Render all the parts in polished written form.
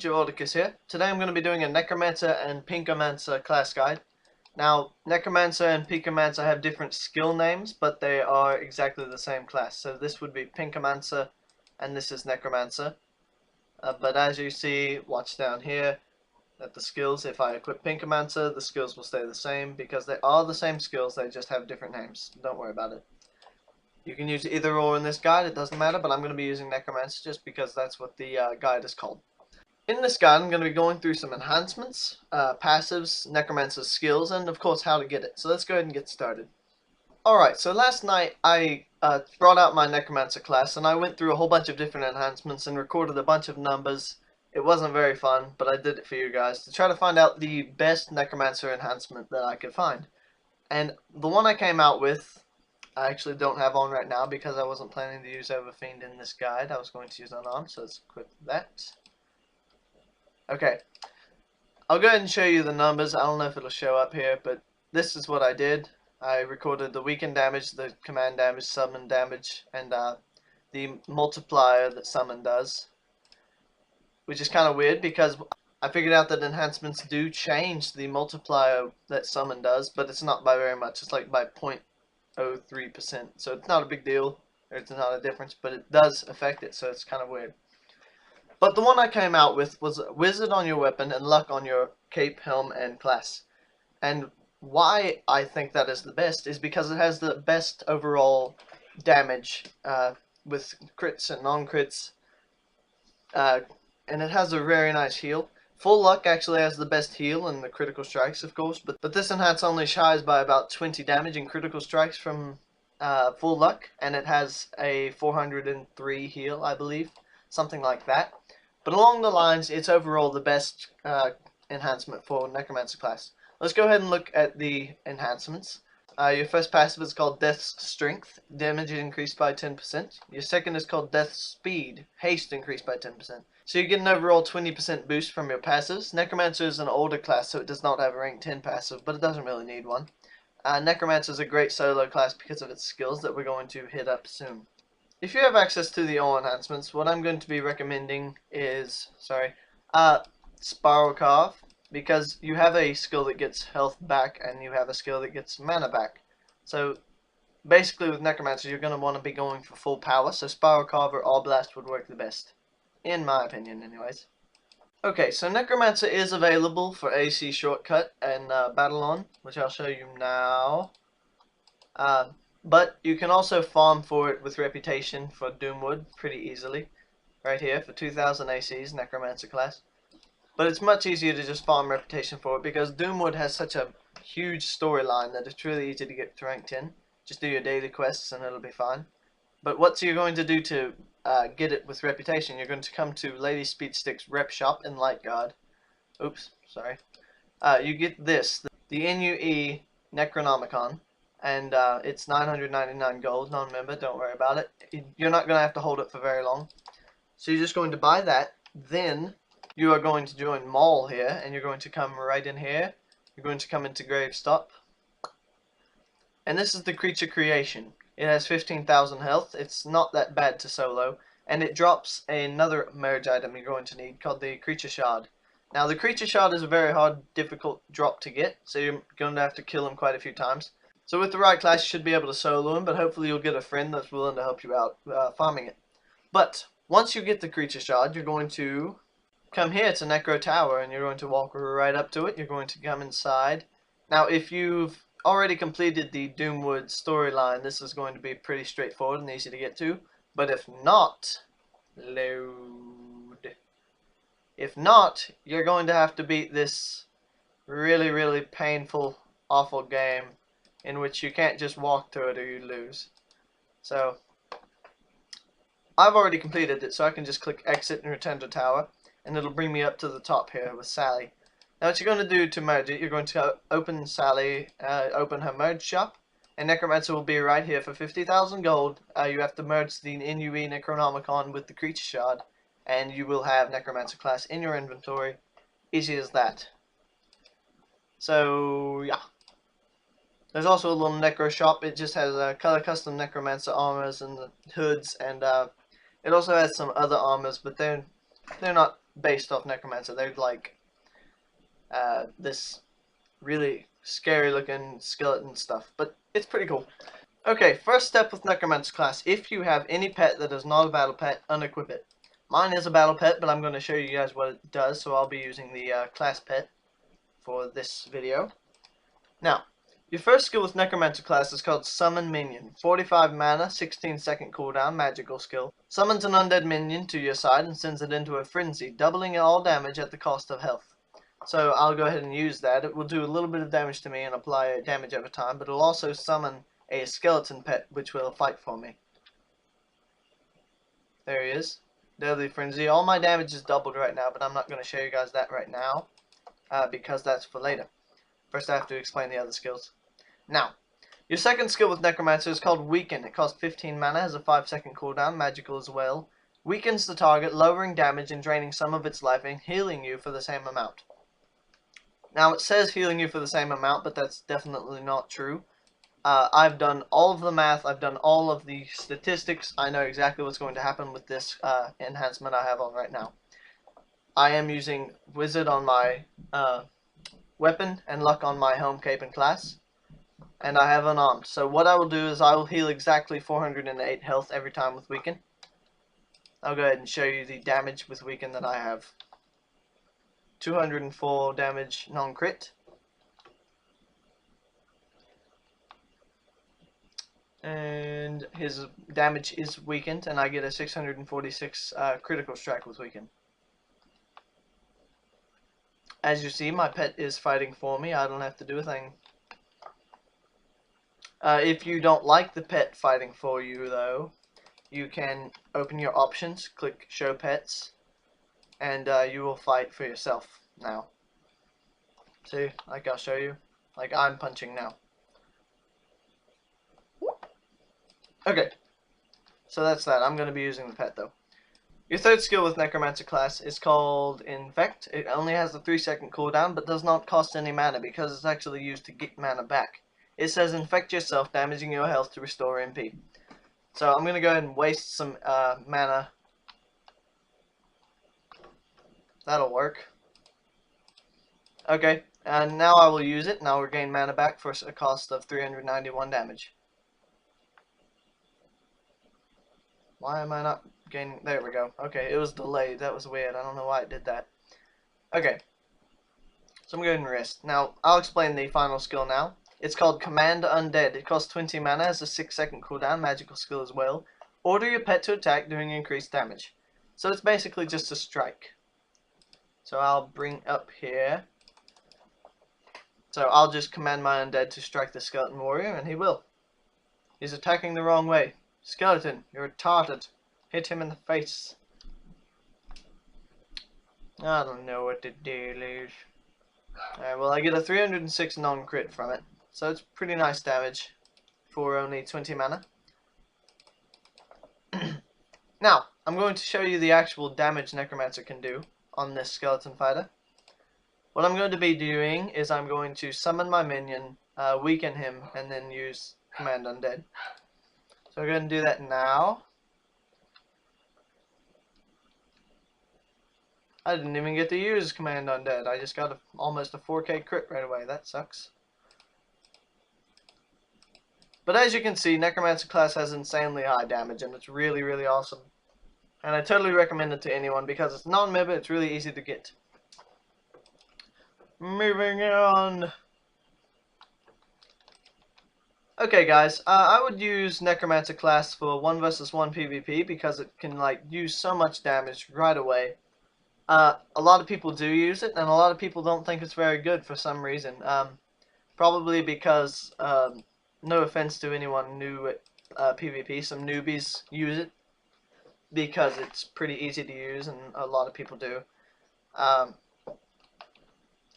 here. Today I'm going to be doing a Necromancer and Pinkomancer class guide. Now, Necromancer and Pinkomancer have different skill names, but they are exactly the same class. So this would be Pinkomancer, and this is Necromancer. But as you see, watch down here at the skills. If I equip Pinkomancer, the skills will stay the same because they are the same skills, they just have different names. Don't worry about it. You can use either or in this guide, it doesn't matter, but I'm going to be using Necromancer just because that's what the guide is called. In this guide, I'm going to be going through some enhancements, passives, Necromancer's skills, and of course how to get it. So let's go ahead and get started. Alright, so last night I brought out my Necromancer class and I went through a whole bunch of different enhancements and recorded a bunch of numbers. It wasn't very fun, but I did it for you guys to try to find out the best Necromancer enhancement that I could find. And the one I came out with, I actually don't have on right now because I wasn't planning to use Overfiend in this guide. I was going to use Unarmed, so let's equip that. Okay, I'll go ahead and show you the numbers. I don't know if it'll show up here, but this is what I did. I recorded the weaken damage, the command damage, summon damage, and the multiplier that summon does. Which is kind of weird because I figured out that enhancements do change the multiplier that summon does, but it's not by very much. It's like by 0.03%. So it's not a big deal, or it's not a difference, but it does affect it, so it's kind of weird. But the one I came out with was Wizard on your weapon and Luck on your cape, helm, and class. And why I think that is the best is because it has the best overall damage with crits and non-crits. And it has a very nice heal. Full Luck actually has the best heal in the critical strikes, of course. But this enhance only shies by about 20 damage in critical strikes from Full Luck. And it has a 403 heal, I believe. Something like that. But along the lines, it's overall the best enhancement for Necromancer class. Let's go ahead and look at the enhancements. Your first passive is called Death's Strength. Damage increased by 10%. Your second is called Death's Speed. Haste increased by 10%. So you get an overall 20% boost from your passives. Necromancer is an older class, so it does not have a rank 10 passive, but it doesn't really need one. Necromancer is a great solo class because of its skills that we're going to hit up soon. If you have access to the all enhancements, what I'm going to be recommending is, Spiral Carve, because you have a skill that gets health back and you have a skill that gets mana back. So basically with Necromancer you're going to want to be going for full power, so Spiral Carve or All Blast would work the best, in my opinion anyways. Okay, so Necromancer is available for AC Shortcut and Battle On, which I'll show you now. But you can also farm for it with Reputation for Doomwood pretty easily. Right here for 2000 ACs, Necromancer class. But it's much easier to just farm Reputation for it because Doomwood has such a huge storyline that it's really easy to get to rank 10. Just do your daily quests and it'll be fine. But what you're going to do to get it with Reputation, you're going to come to Lady Speedstick's rep shop in Lightguard. Oops, sorry. You get this, the NUE Necronomicon. And it's 999 gold, non-member, don't worry about it. You're not going to have to hold it for very long. So you're just going to buy that, then you are going to join Maul here, and you're going to come right in here. You're going to come into Gravestop. And this is the creature creation. It has 15,000 health, it's not that bad to solo, and it drops another merge item you're going to need called the Creature Shard. Now the Creature Shard is a very hard, difficult drop to get, so you're going to have to kill him quite a few times. So with the right class, you should be able to solo him, but hopefully you'll get a friend that's willing to help you out farming it. But once you get the Creature Shard, you're going to come here to Necro Tower, and you're going to walk right up to it. You're going to come inside. Now, if you've already completed the Doomwood storyline, this is going to be pretty straightforward and easy to get to. But if not, load. If not, you're going to have to beat this really, really painful, awful game in which you can't just walk through it or you lose. So, I've already completed it, so I can just click exit and return to tower, and it'll bring me up to the top here with Sally. Now what you're going to do to merge it, you're going to open Sally, open her merge shop, and Necromancer will be right here for 50,000 gold. You have to merge the NUE Necronomicon with the Creature Shard, and you will have Necromancer class in your inventory. Easy as that. So, yeah. There's also a little Necro shop. It just has color custom Necromancer armors and the hoods, and it also has some other armors, but they're not based off Necromancer. They're like this really scary looking skeleton stuff, but it's pretty cool. Okay, first step with Necromancer class. If you have any pet that is not a battle pet, unequip it. Mine is a battle pet, but I'm going to show you guys what it does, so I'll be using the class pet for this video. Now, your first skill with Necromancer class is called Summon Minion. 45 mana, 16-second cooldown, magical skill. Summons an undead minion to your side and sends it into a frenzy, doubling all damage at the cost of health. So I'll go ahead and use that. It will do a little bit of damage to me and apply damage over time, but it'll also summon a skeleton pet which will fight for me. There he is. Deadly Frenzy. All my damage is doubled right now, but I'm not going to show you guys that right now because that's for later. First I have to explain the other skills. Now, your second skill with Necromancer is called Weaken. It costs 15 mana, has a 5-second cooldown, magical as well. Weakens the target, lowering damage and draining some of its life and healing you for the same amount. Now it says healing you for the same amount, but that's definitely not true. I've done all of the math, I've done all of the statistics, I know exactly what's going to happen with this enhancement I have on right now. I am using Wizard on my weapon and Luck on my Helm, Cape, and Class, and I have Unarmed. So what I will do is I will heal exactly 408 health every time with Weaken. I'll go ahead and show you the damage with Weaken that I have. 204 damage non-crit. And his damage is weakened, and I get a 646 critical strike with Weaken. As you see, my pet is fighting for me. I don't have to do a thing. If you don't like the pet fighting for you, though, you can open your options, click Show Pets, and you will fight for yourself now. See, like I'll show you. Like I'm punching now. Okay, so that's that. I'm going to be using the pet, though. Your third skill with Necromancer class is called Infect. It only has a 3-second cooldown, but does not cost any mana because it's actually used to get mana back. It says infect yourself, damaging your health to restore MP. So I'm going to go ahead and waste some mana. That'll work. Okay, and now I will use it, and I'll regain mana back for a cost of 391 damage. Why am I not gaining? There we go. Okay, it was delayed. That was weird. I don't know why it did that. Okay. So I'm going to rest. Now, I'll explain the final skill now. It's called Command Undead. It costs 20 mana, has a 6-second cooldown, magical skill as well. Order your pet to attack, doing increased damage. So it's basically just a strike. So I'll bring up here. So I'll just command my undead to strike the skeleton warrior, and he will. He's attacking the wrong way. Skeleton, you're retarded. Hit him in the face. I don't know what the deal is. Alright, well I get a 306 non-crit from it. So it's pretty nice damage for only 20 mana. Now, I'm going to show you the actual damage Necromancer can do on this skeleton fighter. What I'm going to be doing is I'm going to summon my minion, weaken him, and then use Command Undead. So we're going to do that now. I didn't even get to use Command Undead. I just got almost a 4k crit right away. That sucks. But as you can see, Necromancer class has insanely high damage, and it's really, really awesome. And I totally recommend it to anyone because it's non-MIBA, it's really easy to get. Moving on. Okay guys, I would use Necromancer class for 1 vs 1 PvP because it can like use so much damage right away. A lot of people do use it, and a lot of people don't think it's very good for some reason. Probably because, no offense to anyone new at PvP, some newbies use it because it's pretty easy to use, and a lot of people do.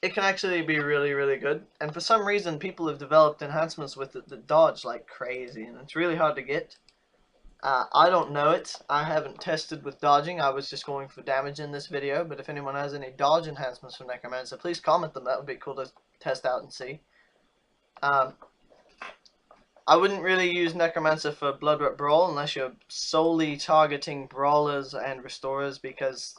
It can actually be really, really good, and for some reason people have developed enhancements with it that dodge like crazy, and it's really hard to get. I don't know it. I haven't tested with dodging. I was just going for damage in this video, but if anyone has any dodge enhancements for Necromancer, please comment them. That would be cool to test out and see. I wouldn't really use Necromancer for Bloodwet Brawl unless you're solely targeting brawlers and restorers, because